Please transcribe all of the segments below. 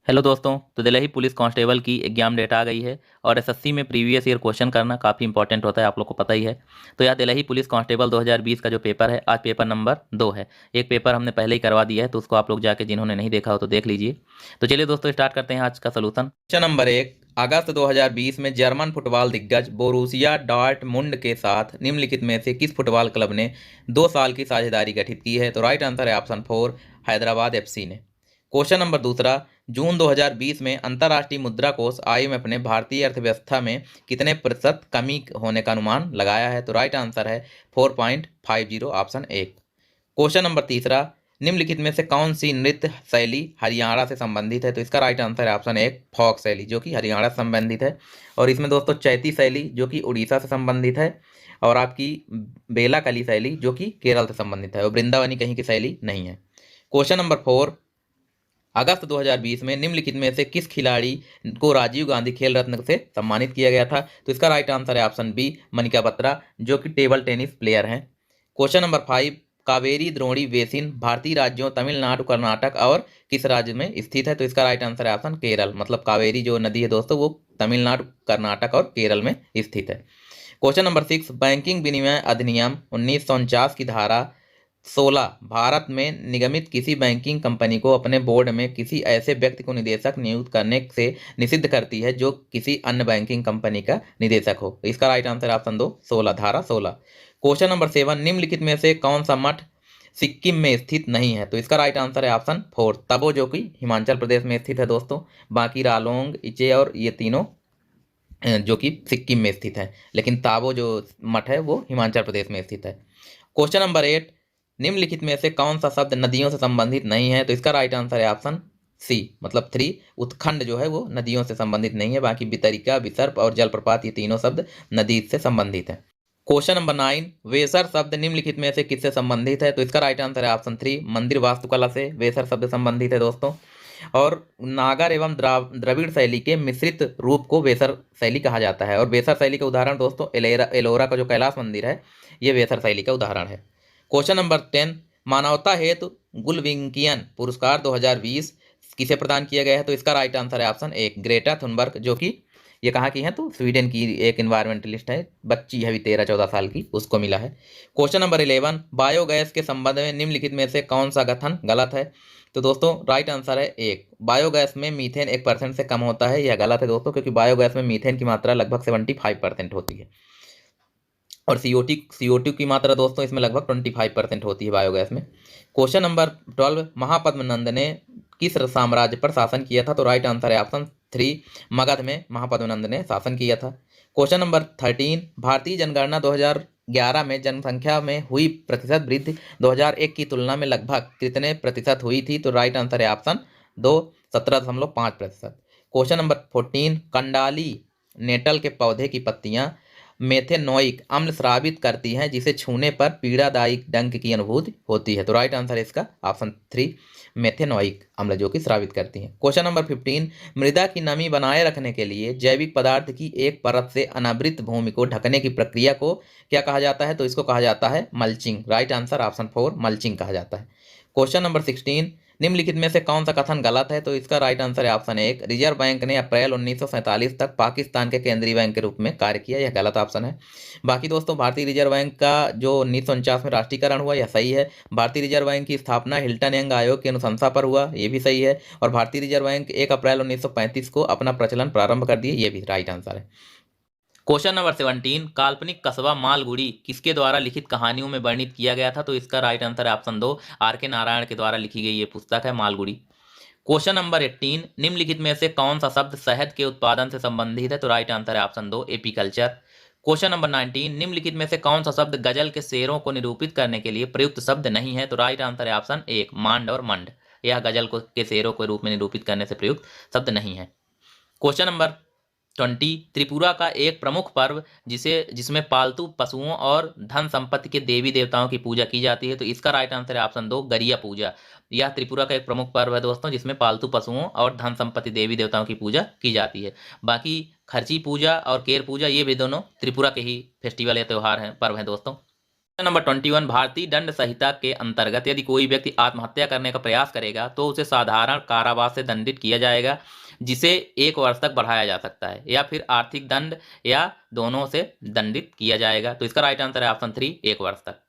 Hello दोस्तों। तो Delhi police constable की एग्जाम डेट आ गई है और एसएससी में प्रीवियस ईयर क्वेश्चन करना काफ़ी इंपॉर्टेंट होता है, आप लोग को पता ही है। तो यह दिल्ली पुलिस कांस्टेबल 2020 का जो पेपर है, आज पेपर नंबर 2 है। एक पेपर हमने पहले ही करवा दिया है, तो उसको आप लोग जाके जिन्होंने नहीं देखा हो तो देख लीजिए। तो चलिए दोस्तों, स्टार्ट करते हैं आज का सोल्यूशन। क्वेश्चन नंबर 1, अगस्त 2020 में जर्मन फुटबॉल दिग्गज बोरुसिया डॉर्टमुंड के साथ निम्नलिखित में से किस फुटबॉल क्लब ने 2 साल की साझेदारी गठित की है? तो राइट आंसर है ऑप्शन 4, हैदराबाद एफसी ने। क्वेश्चन नंबर दूसरा, जून 2020 में अंतर्राष्ट्रीय मुद्रा कोष आईएमएफ ने भारतीय अर्थव्यवस्था में कितने प्रतिशत कमी होने का अनुमान लगाया है? तो राइट आंसर है 4.50, ऑप्शन 1। क्वेश्चन नंबर तीसरा, निम्नलिखित में से कौन सी नृत्य शैली हरियाणा से संबंधित है? तो इसका राइट आंसर है ऑप्शन 1, फोक शैली, जो कि हरियाणा से संबंधित है। और इसमें दोस्तों चैती शैली जो कि उड़ीसा से संबंधित है, और आपकी बेला कली शैली जो कि केरल से संबंधित है, और वृंदावनी कहीं की शैली नहीं है। क्वेश्चन नंबर 4, अगस्त 2020 में निम्नलिखित में से किस खिलाड़ी को राजीव गांधी खेल रत्न से सम्मानित किया गया था? तो इसका राइट आंसर है ऑप्शन बी, मनिका बत्रा, जो कि टेबल टेनिस प्लेयर हैं। क्वेश्चन नंबर 5, कावेरी द्रोणी बेसिन भारतीय राज्यों तमिलनाडु, कर्नाटक और किस राज्य में स्थित है? तो इसका राइट आंसर है ऑप्शन केरल। मतलब कावेरी जो नदी है दोस्तों, वो तमिलनाडु, कर्नाटक और केरल में स्थित है। क्वेश्चन नंबर 6, बैंकिंग विनिमय अधिनियम 1949 की धारा 16 भारत में निगमित किसी बैंकिंग कंपनी को अपने बोर्ड में किसी ऐसे व्यक्ति को निदेशक नियुक्त करने से निषिद्ध करती है जो किसी अन्य बैंकिंग कंपनी का निदेशक हो? इसका राइट आंसर ऑप्शन 2, 16, धारा 16। क्वेश्चन नंबर 7, निम्नलिखित में से कौन सा मठ सिक्किम में स्थित नहीं है? तो इसका राइट आंसर है ऑप्शन 4, तबो, जो कि हिमाचल प्रदेश में स्थित है दोस्तों। बाकी रालोंग, इचे और ये तीनों जो कि सिक्किम में स्थित है, लेकिन ताबो जो मठ है वो हिमाचल प्रदेश में स्थित है। क्वेश्चन नंबर 8, निम्नलिखित में से कौन सा शब्द नदियों से संबंधित नहीं है? तो इसका राइट आंसर है ऑप्शन सी, मतलब 3, उत्खंड जो है वो नदियों से संबंधित नहीं है। बाकी वितरिका, विसर्प और जलप्रपात ये तीनों शब्द नदी से संबंधित है। क्वेश्चन नंबर 9, वेसर शब्द निम्नलिखित में से किससे संबंधित है? तो इसका राइट आंसर है ऑप्शन 3, मंदिर वास्तुकला से वेसर शब्द संबंधित है दोस्तों। और नागर एवं द्रविड़ शैली के मिश्रित रूप को वेसर शैली कहा जाता है। और वेसर शैली का उदाहरण दोस्तों एलोरा का जो कैलाश मंदिर है, ये वेसर शैली का उदाहरण है। क्वेश्चन नंबर 10, मानवता हेतु गुलविंकियन पुरस्कार 2020 किसे प्रदान किया गया है? तो इसका राइट आंसर है ऑप्शन 1, ग्रेटा थुनबर्ग, जो कि ये कहाँ की है? तो स्वीडन की एक इन्वायरमेंटलिस्ट है, बच्ची है अभी 13-14 साल की, उसको मिला है। क्वेश्चन नंबर 11, बायोगैस के संबंध में निम्नलिखित में से कौन सा कथन गलत है? तो दोस्तों राइट आंसर है 1, बायोगैस में मीथेन 1% से कम होता है। यह गलत है दोस्तों, क्योंकि बायोगैस में मीथेन की मात्रा लगभग 75% होती है, और CO2 की मात्रा दोस्तों इसमें लगभग 25% होती है बायोगैस में। क्वेश्चन नंबर 12, महापद्मनंद ने किस साम्राज्य पर शासन किया था? तो राइट आंसर है ऑप्शन 3, मगध में महापद्मनंद ने शासन किया था। क्वेश्चन नंबर 13, भारतीय जनगणना 2011 में जनसंख्या में हुई प्रतिशत वृद्धि 2001 की तुलना में लगभग कितने प्रतिशत हुई थी? तो राइट आंसर है ऑप्शन 2, 17.5%। क्वेश्चन नंबर 14, कंडाली नेटल के पौधे की पत्तियां मेथेनोइक अम्ल स्रावित करती हैं, जिसे छूने पर पीड़ादायक डंक की अनुभूति होती है। तो राइट आंसर है इसका ऑप्शन 3, मेथेनोइक अम्ल, जो कि स्रावित करती हैं। क्वेश्चन नंबर 15, मृदा की नमी बनाए रखने के लिए जैविक पदार्थ की एक परत से अनावृत भूमि को ढकने की प्रक्रिया को क्या कहा जाता है? तो इसको कहा जाता है mulching. Right answer option 4, mulching कहा जाता है। क्वेश्चन नंबर 16, निम्नलिखित में से कौन सा कथन गलत है? तो इसका राइट आंसर है ऑप्शन 1, रिजर्व बैंक ने अप्रैल 1947 तक पाकिस्तान के केंद्रीय बैंक के रूप में कार्य किया। यह गलत ऑप्शन है। बाकी दोस्तों भारतीय रिजर्व बैंक का जो 1949 में राष्ट्रीयकरण हुआ, यह सही है। भारतीय रिजर्व बैंक की स्थापना हिल्टन यंग आयोग की अनुशंसा पर हुआ, ये भी सही है। और भारतीय रिजर्व बैंक 1 अप्रैल 1935 को अपना प्रचलन प्रारंभ कर दिए, ये भी राइट आंसर है। क्वेश्चन नंबर 17, काल्पनिक कस्बा मालगुडी किसके द्वारा लिखित कहानियों में वर्णित किया गया था? तो इसका राइट आंसर है ऑप्शन 2, आर के नारायण के द्वारा लिखी गई ये पुस्तक है मालगुडी। क्वेश्चन नंबर 18, निम्नलिखित में से कौन सा शब्द शहद के उत्पादन से संबंधित है? तो राइट आंसर है ऑप्शन 2, एपीकल्चर। क्वेश्चन नंबर 19, निम्नलिखित में से कौन सा शब्द गजल के शेरों को निरूपित करने के लिए प्रयुक्त शब्द नहीं है? तो राइट आंसर है ऑप्शन 1, मांड और मंड। यह गजल के शेरों के रूप में निरूपित करने से प्रयुक्त शब्द नहीं है। क्वेश्चन नंबर 20, त्रिपुरा का एक प्रमुख पर्व जिसमें पालतू पशुओं और धन संपत्ति के देवी देवताओं की पूजा की जाती है। तो इसका राइट आंसर है ऑप्शन 2, गरिया पूजा। यह त्रिपुरा का एक प्रमुख पर्व है दोस्तों, जिसमें पालतू पशुओं और धन संपत्ति देवी देवताओं की पूजा की जाती है। बाकी खर्ची पूजा और केर पूजा, ये भी दोनों त्रिपुरा के ही फेस्टिवल या त्यौहार हैं, पर्व हैं दोस्तों। नंबर 21, भारतीय दंड संहिता के अंतर्गत यदि कोई व्यक्ति आत्महत्या करने का प्रयास करेगा तो उसे साधारण कारावास से दंडित किया जाएगा, जिसे 1 वर्ष तक बढ़ाया जा सकता है, या फिर आर्थिक दंड, या दोनों से दंडित किया जाएगा। तो इसका राइट आंसर है ऑप्शन 3, 1 वर्ष तक।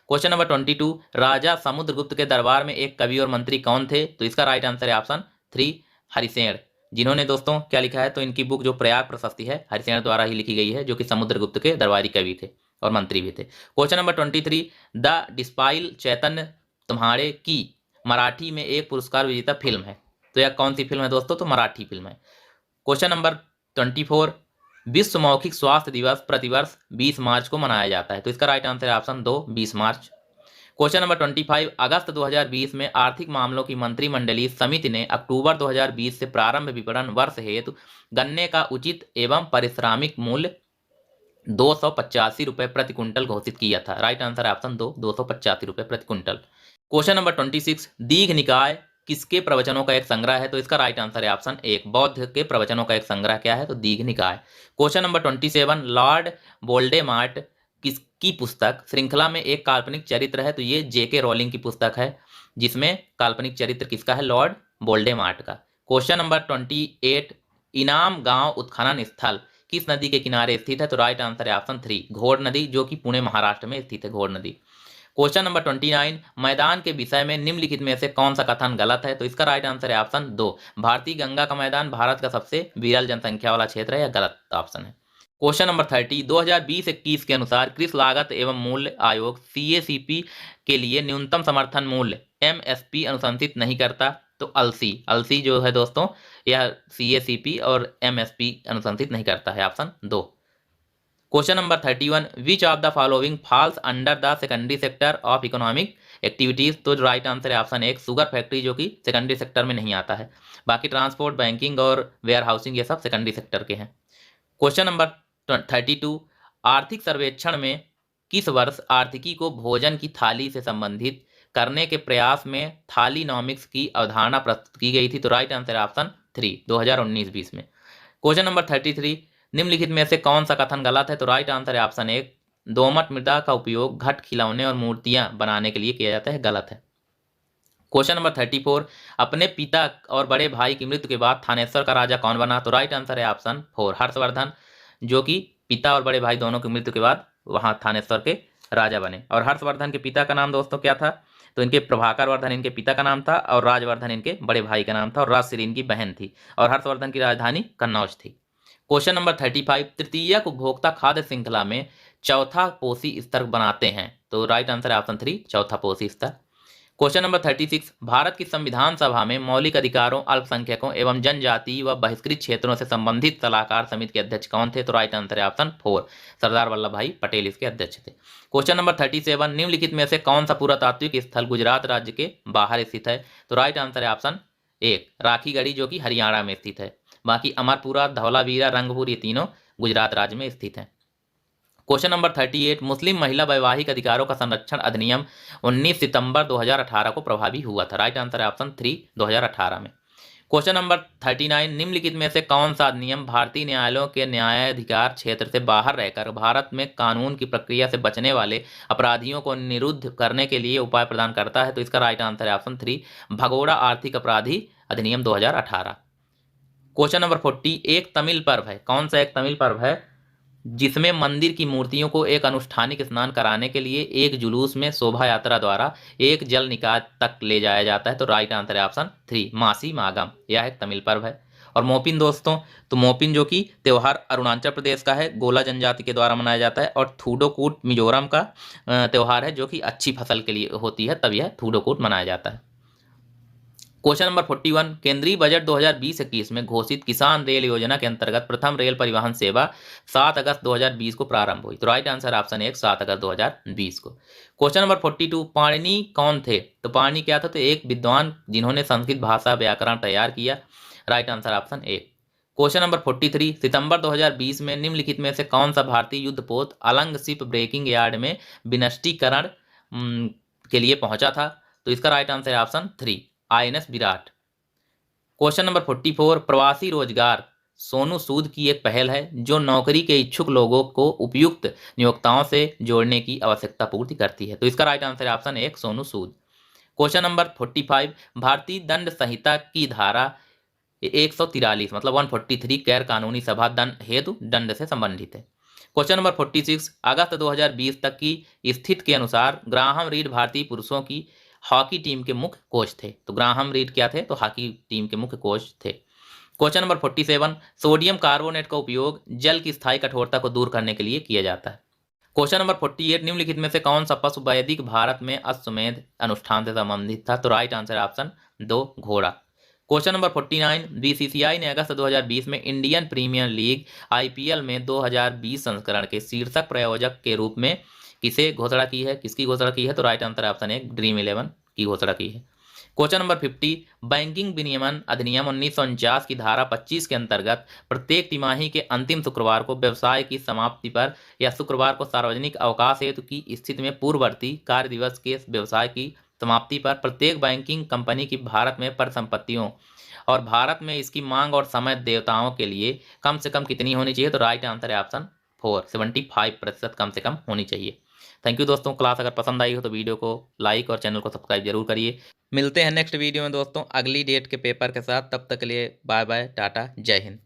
क्वेश्चन नंबर 22, राजा समुद्रगुप्त के दरबार में एक कवि और मंत्री कौन थे? तो इसका राइट आंसर है ऑप्शन 3, हरिसेन, जिन्होंने दोस्तों क्या लिखा है, तो इनकी बुक जो प्रयाग प्रशस्ति है हरिसेन द्वारा ही लिखी गई है, जो कि समुद्रगुप्त के दरबारी कवि थे और मंत्री भी थे। क्वेश्चन नंबर 23, द डिस्पाइल चैतन्य तुम्हारे की मराठी में एक पुरस्कार विजेता फिल्म है। तो यह कौन सी फिल्म है दोस्तों? तो मराठी फिल्म है। क्वेश्चन नंबर 24, विश्व मौखिक स्वास्थ्य दिवस प्रतिवर्ष 20 मार्च को मनाया जाता है। तो इसका राइट आंसर है ऑप्शन 2, 20 मार्च। क्वेश्चन नंबर 25, अगस्त 2020 में आर्थिक मामलों की मंत्रिमंडलीय समिति ने अक्टूबर 2020 से प्रारंभ विपणन वर्ष हेतु गन्ने का उचित एवं पारिश्रमिक मूल्य 285 रुपये प्रति कुंटल घोषित किया था। राइट आंसर है ऑप्शन 2, 285 रुपये प्रति कुंटल। क्वेश्चन नंबर 26, दीघ निकाय किसके प्रवचनों का एक संग्रह है? तो इसका राइट आंसर है ऑप्शन 1, बौद्ध के प्रवचनों का एक संग्रह क्या है? तो दीघ निकाय। क्वेश्चन नंबर 27, लॉर्ड वोल्डेमार्ट किसकी पुस्तक श्रृंखला में एक काल्पनिक चरित्र है? तो ये जेके रोलिंग की पुस्तक है, जिसमें काल्पनिक चरित्र किसका है? लॉर्ड वोल्डेमार्ट का। क्वेश्चन नंबर 28, इनाम गांव उत्खनन स्थल किस नदी के किनारे स्थित है? तो राइट आंसर है ऑप्शन 3, घोड़ नदी, जो कि पुणे महाराष्ट्र में स्थित है, घोड़ नदी। क्वेश्चन नंबर 29, मैदान के विषय में निम्नलिखित में से कौन सा कथन गलत है? तो इसका राइट आंसर है ऑप्शन 2, भारतीय गंगा का मैदान भारत का सबसे विरल जनसंख्या वाला क्षेत्र है, यह गलत ऑप्शन है। क्वेश्चन नंबर 30, 2020-21 के अनुसार कृषि लागत एवं मूल्य आयोग सीएसीपी के लिए न्यूनतम समर्थन मूल्य एमएसपी अनुशंसित नहीं करता। तो अलसी जो है दोस्तों, यह सीएसीपी और एमएसपी अनुशंसित नहीं करता है, option 2। Question number 31, which of the following falls under the secondary sector of economic activities? तो राइट आंसर है ऑप्शन 1, शुगर फैक्ट्री, जो कि सेकेंडरी सेक्टर में नहीं आता है। बाकी ट्रांसपोर्ट, बैंकिंग और वेयर हाउसिंग ये सब सेकेंडरी सेक्टर के हैं। क्वेश्चन नंबर 32, आर्थिक सर्वेक्षण में किस वर्ष आर्थिकी को भोजन की थाली से संबंधित करने के प्रयास में थालीनॉमिक्स की अवधारणा प्रस्तुत की गई थी? तो राइट आंसर है ऑप्शन 3, 2019-20 में। क्वेश्चन नंबर 33, निम्नलिखित में से कौन सा कथन गलत है? तो राइट आंसर है ऑप्शन 1, दोमट मृदा का उपयोग घट खिलौने और मूर्तियां बनाने के लिए किया जाता है, गलत है। क्वेश्चन नंबर 34, अपने पिता और बड़े भाई की मृत्यु के बाद थानेश्वर का राजा कौन बना? तो राइट आंसर है ऑप्शन 4, हर्षवर्धन, जो कि पिता और बड़े भाई दोनों की मृत्यु के बाद वहां थानेश्वर के राजा बने। और हर्षवर्धन के पिता का नाम दोस्तों क्या था? तो इनके प्रभाकर वर्धन इनके पिता का नाम था, और राजवर्धन इनके बड़े भाई का नाम था, और राजश्री इनकी बहन थी, और हर्षवर्धन की राजधानी कन्नौज थी। क्वेश्चन नंबर 35, तृतीयक उपभोक्ता खाद्य श्रृंखला में चौथा पोषी स्तर बनाते हैं? तो राइट आंसर है ऑप्शन 3, चौथा पोषी स्तर। क्वेश्चन नंबर 36, भारत की संविधान सभा में मौलिक अधिकारों, अल्पसंख्यकों एवं जनजाति व बहिष्कृत क्षेत्रों से संबंधित सलाहकार समिति के अध्यक्ष कौन थे? तो राइट आंसर है ऑप्शन 4, सरदार वल्लभ भाई पटेल इसके अध्यक्ष थे। क्वेश्चन नंबर 37, निम्नलिखित में से कौन सा पुरातात्विक स्थल गुजरात राज्य के बाहर स्थित है? तो राइट आंसर है ऑप्शन 1, राखीगढ़ी, जो कि हरियाणा में स्थित है। बाकी अमरपुरा, धौलावीरा, रंगपुर ये तीनों गुजरात राज्य में स्थित हैं। क्वेश्चन नंबर 38, मुस्लिम महिला वैवाहिक अधिकारों का संरक्षण अधिनियम 19 सितंबर 2018 को प्रभावी हुआ था। राइट आंसर है ऑप्शन 3, 2018 में। क्वेश्चन नंबर 39, निम्नलिखित में से कौन सा अधिनियम भारतीय न्यायालयों के न्यायाधिकार क्षेत्र से बाहर रहकर भारत में कानून की प्रक्रिया से बचने वाले अपराधियों को निरुद्ध करने के लिए उपाय प्रदान करता है? तो इसका राइट आंसर है ऑप्शन 3, भगोड़ा आर्थिक अपराधी अधिनियम 2018। क्वेश्चन नंबर 40, एक तमिल पर्व है, कौन सा एक तमिल पर्व है जिसमें मंदिर की मूर्तियों को एक अनुष्ठानिक स्नान कराने के लिए एक जुलूस में शोभा यात्रा द्वारा एक जल निकाय तक ले जाया जाता है? तो राइट आंसर है ऑप्शन 3, मासी मागम, यह एक तमिल पर्व है। और मोपिन दोस्तों, तो मोपिन जो कि त्यौहार अरुणाचल प्रदेश का है, गोला जनजाति के द्वारा मनाया जाता है, और थूडोकूट मिजोरम का त्यौहार है, जो कि अच्छी फसल के लिए होती है, तब यह थूडोकूट मनाया जाता है। क्वेश्चन नंबर 41, केंद्रीय बजट 2020-21 में घोषित किसान रेल योजना के अंतर्गत प्रथम रेल परिवहन सेवा 7 अगस्त 2020 को प्रारंभ हुई। तो राइट आंसर ऑप्शन 1, 7 अगस्त 2020 को। क्वेश्चन नंबर 42, पाणिनि कौन थे? तो पाणिनि क्या था? तो एक विद्वान जिन्होंने संस्कृत भाषा व्याकरण तैयार किया। Right answer option 1। Question number 43, सितंबर 2020 में निम्नलिखित में से कौन सा भारतीय युद्धपोत अलंग शिप ब्रेकिंग यार्ड में विनष्टीकरण के लिए पहुंचा था? तो इसका राइट आंसर है option 3, INS Virat. Question number 44, प्रवासी रोजगार सोनू सूद की एक पहल है जो नौकरी के इच्छुक लोगों को उपयुक्त नियोक्ताओं से जोड़ने की आवश्यकता पूर्ति करती है। तो इसका राइट आंसर है option 1 Sonu Sood. Question number 45, भारतीय दंड संहिता की धारा 143 मतलब 143 गैर कानूनी सभा दंड हेतु दंड से संबंधित है। क्वेश्चन नंबर 46, अगस्त 2020 तक की स्थिति के अनुसार ग्राहम रीड भारतीय पुरुषों की हॉकी टीम के मुख्य कोच थे। तो ग्राहम रीड क्या थे? तो हॉकी टीम के मुख्य कोच थे। क्वेश्चन नंबर 47, सोडियम कार्बोनेट का उपयोग जल की स्थायी कठोरता को दूर करने के लिए किया जाता है। क्वेश्चन नंबर 48, निम्नलिखित में से कौन सा पशु वैदिक भारत में अश्वमेध अनुष्ठान से संबंधित था? तो राइट आंसर ऑप्शन 2 घोड़ा। क्वेश्चन नंबर 49, बीसीसीआई ने अगस्त 2020 में इंडियन प्रीमियर लीग आईपीएल में 2020 संस्करण के शीर्षक प्रायोजक के रूप में किसे घोषणा की है? किसकी घोषणा की है? तो राइट आंसर ऑप्शन 1 ड्रीम 11 की घोषणा की है। क्वेश्चन नंबर 50, बैंकिंग विनियमन अधिनियम 1949 की धारा 25 के अंतर्गत प्रत्येक तिमाही के अंतिम शुक्रवार को व्यवसाय की समाप्ति पर या शुक्रवार को सार्वजनिक अवकाश हेतु की स्थिति में पूर्ववर्ती कार्य दिवस के व्यवसाय की समाप्ति पर प्रत्येक बैंकिंग कंपनी की भारत में परिसंपत्तियों और भारत में इसकी मांग और समय देवताओं के लिए कम से कम कितनी होनी चाहिए? तो राइट आंसर है ऑप्शन 4 75% कम से कम होनी चाहिए। थैंक यू दोस्तों, क्लास अगर पसंद आई हो तो वीडियो को लाइक और चैनल को सब्सक्राइब जरूर करिए। मिलते हैं नेक्स्ट वीडियो में दोस्तों अगली डेट के पेपर के साथ। तब तक के लिए बाय बाय, टाटा, जय हिंद।